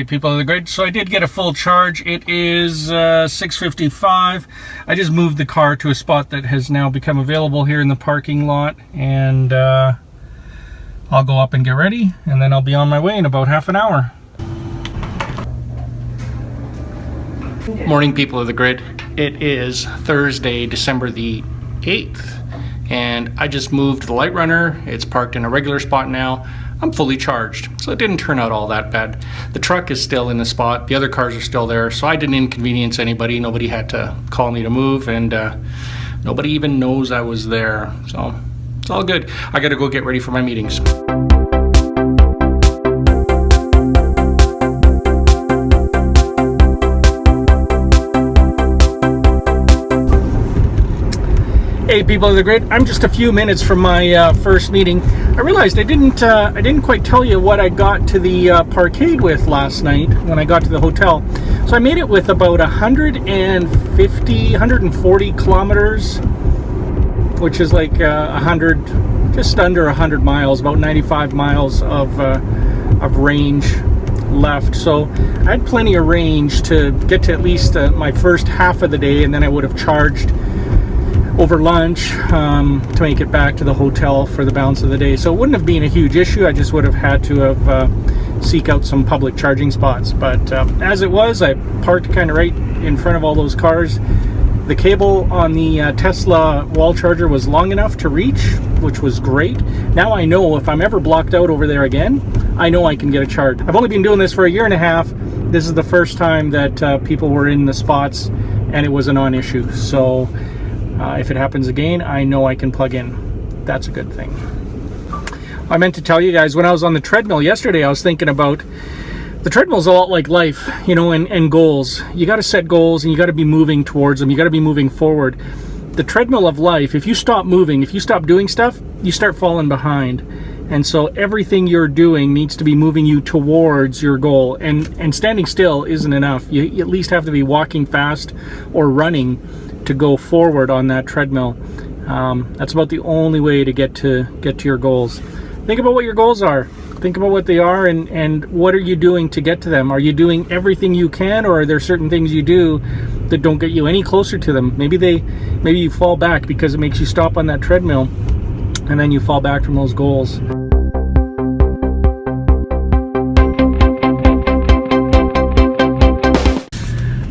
people of the grid. So I did get a full charge. It is 6:55. I just moved the car to a spot that has now become available here in the parking lot, and I'll go up and get ready, and then I'll be on my way in about half an hour. Morning, people of the grid. It is Thursday, December the 8th, and I just moved the light runner. It's parked in a regular spot now. I'm fully charged, so it didn't turn out all that bad. The truck is still in the spot, the other cars are still there, so I didn't inconvenience anybody. Nobody had to call me to move, and nobody even knows I was there, so it's all good. I gotta go get ready for my meetings. Hey, people of the grid, I'm just a few minutes from my first meeting. I realized I didn't quite tell you what I got to the parkade with last night when I got to the hotel. So I made it with about 140 kilometers, which is like 100, just under 100 miles, about 95 miles of range left. So I had plenty of range to get to at least my first half of the day, and then I would have charged over lunch to make it back to the hotel for the balance of the day. So it wouldn't have been a huge issue. I just would have had to have seek out some public charging spots. But as it was, I parked kind of right in front of all those cars. The cable on the Tesla wall charger was long enough to reach, which was great. Now I know if I'm ever blocked out over there again, I know I can get a charge. I've only been doing this for a year and a half. This is the first time that people were in the spots and it was a non-issue. So if it happens again, I know I can plug in. That's a good thing. I meant to tell you guys, when I was on the treadmill yesterday, I was thinking about the treadmill's a lot like life, you know, and goals. You got to set goals and you got to be moving towards them. You got to be moving forward. The treadmill of life, if you stop moving, if you stop doing stuff, you start falling behind. And so everything you're doing needs to be moving you towards your goal. And standing still isn't enough. You at least have to be walking fast or running to go forward on that treadmill. That's about the only way to get to your goals. Think about what your goals are. Think about what they are, and what are you doing to get to them? Are you doing everything you can, or are there certain things you do that don't get you any closer to them? Maybe you fall back because it makes you stop on that treadmill, and then you fall back from those goals.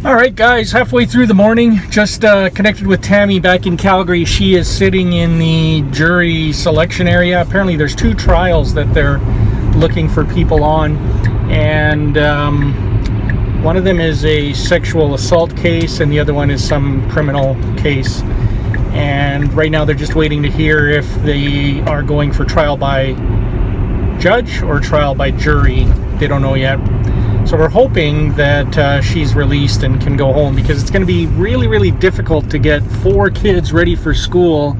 Alright guys, halfway through the morning, just connected with Tammy back in Calgary. She is sitting in the jury selection area. Apparently there's 2 trials that they're looking for people on, and one of them is a sexual assault case and the other one is some criminal case. And right now they're just waiting to hear if they are going for trial by judge or trial by jury. They don't know yet. So we're hoping that she's released and can go home, because it's going to be really, really difficult to get 4 kids ready for school,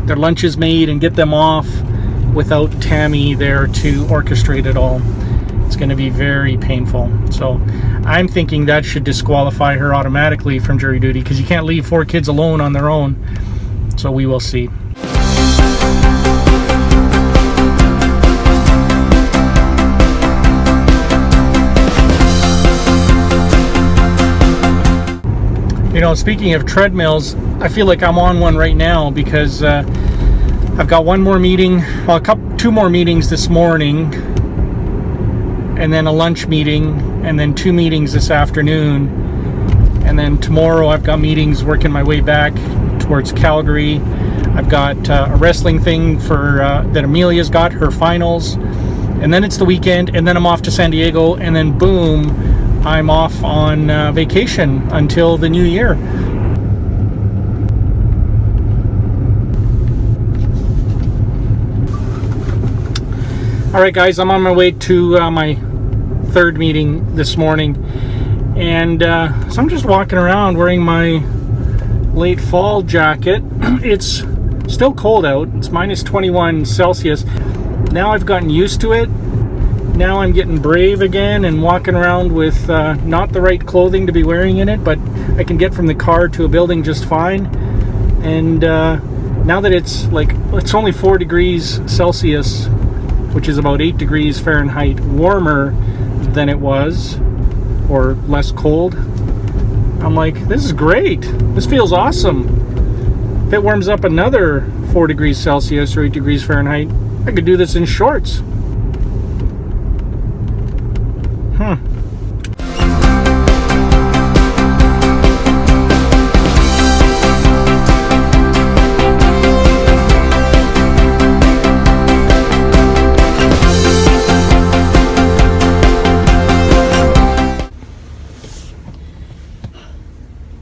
their lunches made, and get them off without Tammy there to orchestrate it all. It's going to be very painful. So I'm thinking that should disqualify her automatically from jury duty, because you can't leave 4 kids alone on their own. So we will see. You know, speaking of treadmills, I feel like I'm on one right now, because I've got one more meeting, well, 2 more meetings this morning, and then a lunch meeting, and then 2 meetings this afternoon, and then tomorrow I've got meetings working my way back towards Calgary. I've got a wrestling thing for that Amelia's got, her finals, and then it's the weekend, and then I'm off to San Diego, and then boom, I'm off on vacation until the new year. Alright guys, I'm on my way to my 3rd meeting this morning, and so I'm just walking around wearing my late fall jacket. It's still cold out. It's minus 21 Celsius. Now I've gotten used to it. Now I'm getting brave again and walking around with not the right clothing to be wearing in it, but I can get from the car to a building just fine. And now that it's only 4 degrees Celsius, which is about 8 degrees Fahrenheit warmer than it was, or less cold. I'm like, this is great. This feels awesome. If it warms up another 4 degrees Celsius or 8 degrees Fahrenheit, I could do this in shorts.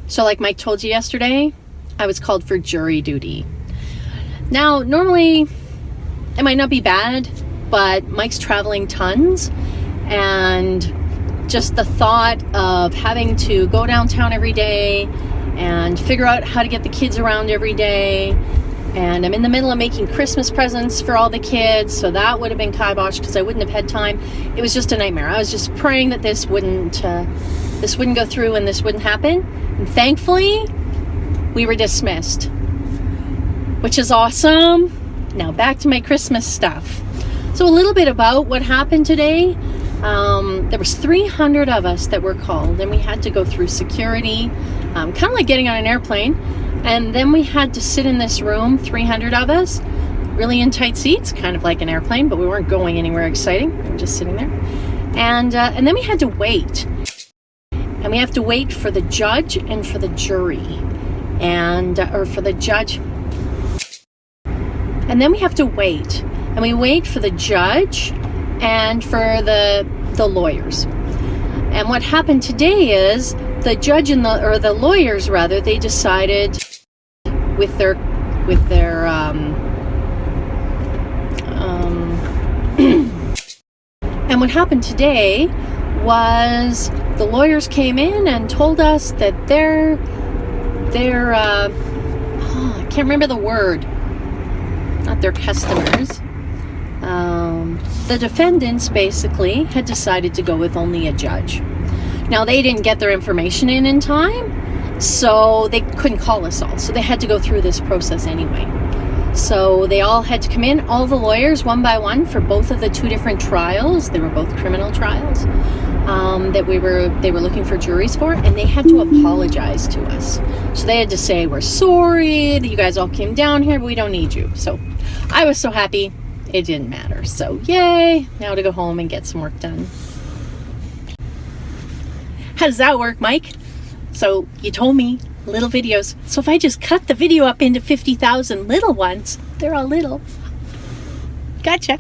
So like Mike told you yesterday, I was called for jury duty. Now, normally it might not be bad, but Mike's traveling tons, and just the thought of having to go downtown every day and figure out how to get the kids around every day, and I'm in the middle of making Christmas presents for all the kids, so that would have been kibosh because I wouldn't have had time. It was just a nightmare. I was just praying that this wouldn't go through and this wouldn't happen. And thankfully, we were dismissed, which is awesome. Now back to my Christmas stuff. So a little bit about what happened today. There was 300 of us that were called, and we had to go through security, kind of like getting on an airplane. And then we had to sit in this room, 300 of us, really in tight seats, kind of like an airplane, but we weren't going anywhere exciting. We were just sitting there. And then we had to wait. And we have to wait for the judge and for the jury, or for the judge. And then we have to wait. And we wait for the judge and for the lawyers. And what happened today is the judge and the lawyers rather, they decided with their and what happened today was the lawyers came in and told us that I can't remember the word, not their customers, the defendants basically had decided to go with only a judge. Now they didn't get their information in time, so they couldn't call us all, so they had to go through this process anyway. So they all had to come in, all the lawyers, one by one, for both of the 2 different trials. They were both criminal trials that they were looking for juries for, and they had to apologize to us. So they had to say, we're sorry that you guys all came down here, but we don't need you. So I was so happy it didn't matter. So yay, now to go home and get some work done. How does that work, Mike? So you told me little videos. So if I just cut the video up into 50,000 little ones, they're all little. Gotcha.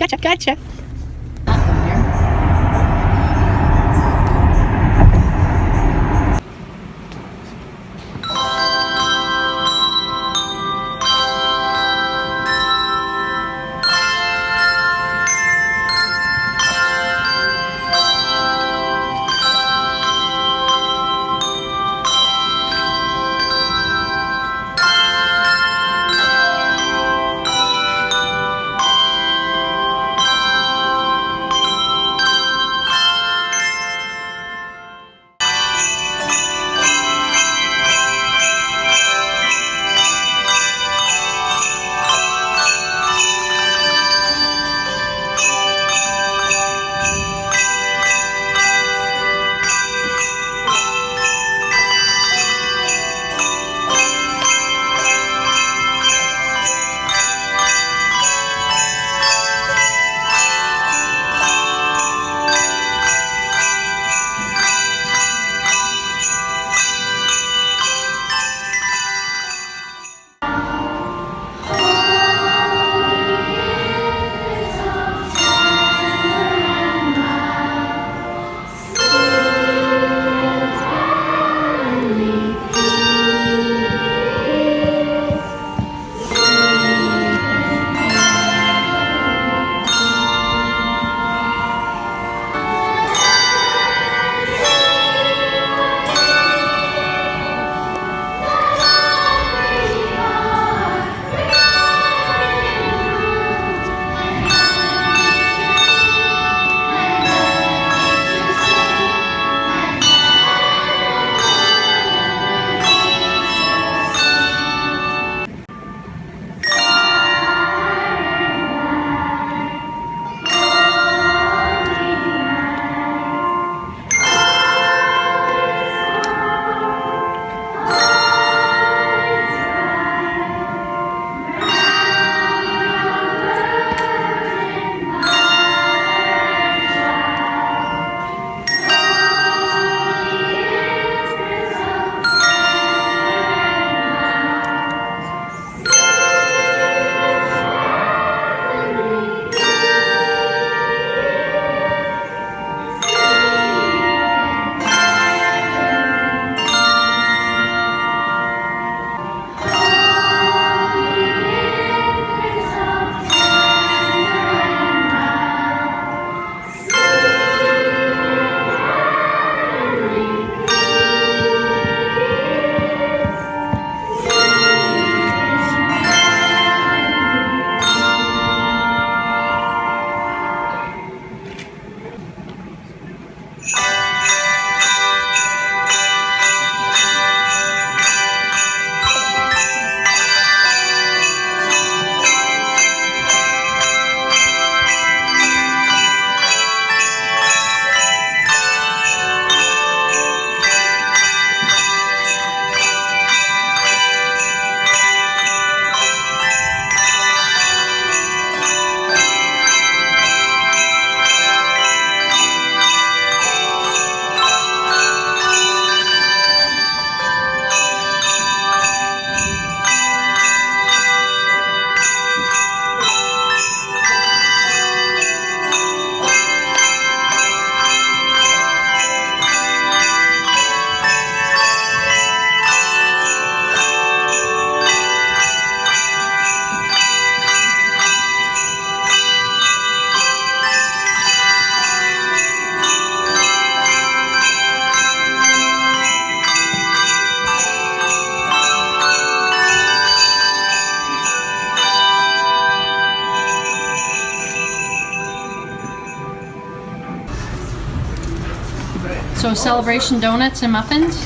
So celebration donuts and muffins.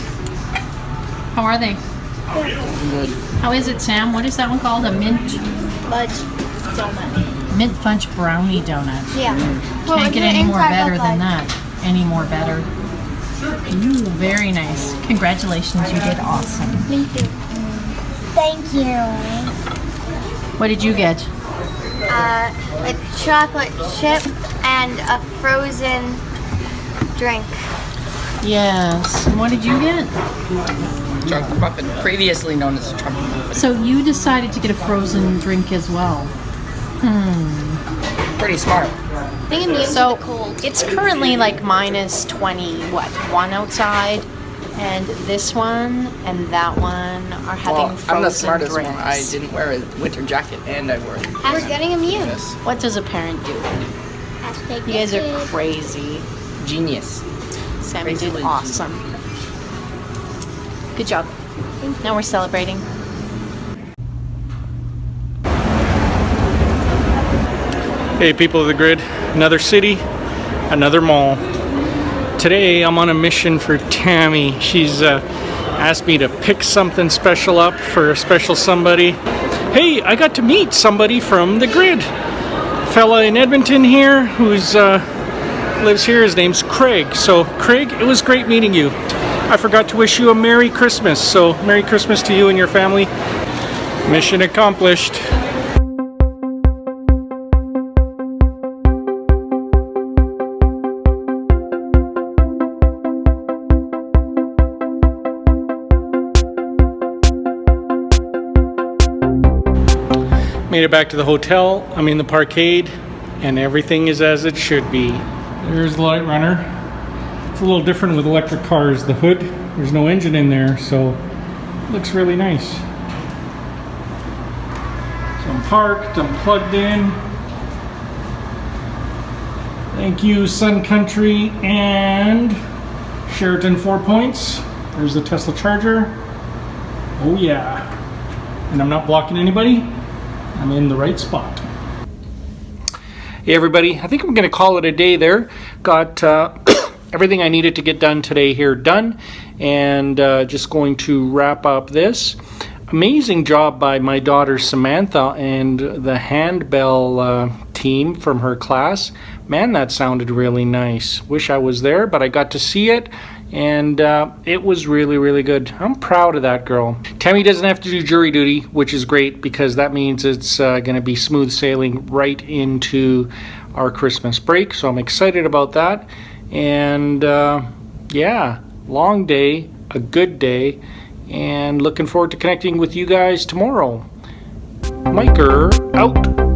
How are they? Good. How is it, Sam? What is that one called? A mint Fudge donut. mint fudge brownie donut. Yeah. Can't get any more better than that. Any more better. Ooh, very nice. Congratulations, you did awesome. Thank you. Thank you. What did you get? A chocolate chip and a frozen drink. Yes. And what did you get? Chocolate muffin, previously known as a chocolate muffin. So you decided to get a frozen drink as well. Pretty smart. I think I'm used So to the cold. it's currently like minus 1 outside, and this one and that one are having Well, frozen I'm the smartest drinks. one. I didn't wear a winter jacket, and I wore it. We're getting immune. Yes. What does a parent do? Hashtag You guys are get crazy. Genius. Sammy did Basically. awesome. Good job. Now we're celebrating. Hey, people of the grid, another city, another mall. Today I'm on a mission for Tammy. She's asked me to pick something special up for a special somebody. Hey, I got to meet somebody from the grid. Fella in Edmonton here who's lives here. His name's Craig. So Craig, it was great meeting you. I forgot to wish you a Merry Christmas. So Merry Christmas to you and your family. Mission accomplished. Made it back to the hotel. I'm in the parkade and everything is as it should be. There's the Light Runner. It's a little different with electric cars. The hood, there's no engine in there, so it looks really nice. So I'm parked, I'm plugged in. Thank you, Sun Country and Sheraton 4 Points. There's the Tesla charger. Oh yeah. And I'm not blocking anybody. I'm in the right spot. Hey everybody, I think I'm going to call it a day there. Got everything I needed to get done today here done, and just going to wrap up this. Amazing job by my daughter Samantha and the handbell team from her class. Man, that sounded really nice. Wish I was there, but I got to see it. And it was really, really good. I'm proud of that girl. Tammy doesn't have to do jury duty, which is great because that means it's going to be smooth sailing right into our Christmas break. So I'm excited about that. And yeah, long day, a good day, and looking forward to connecting with you guys tomorrow. Miker out.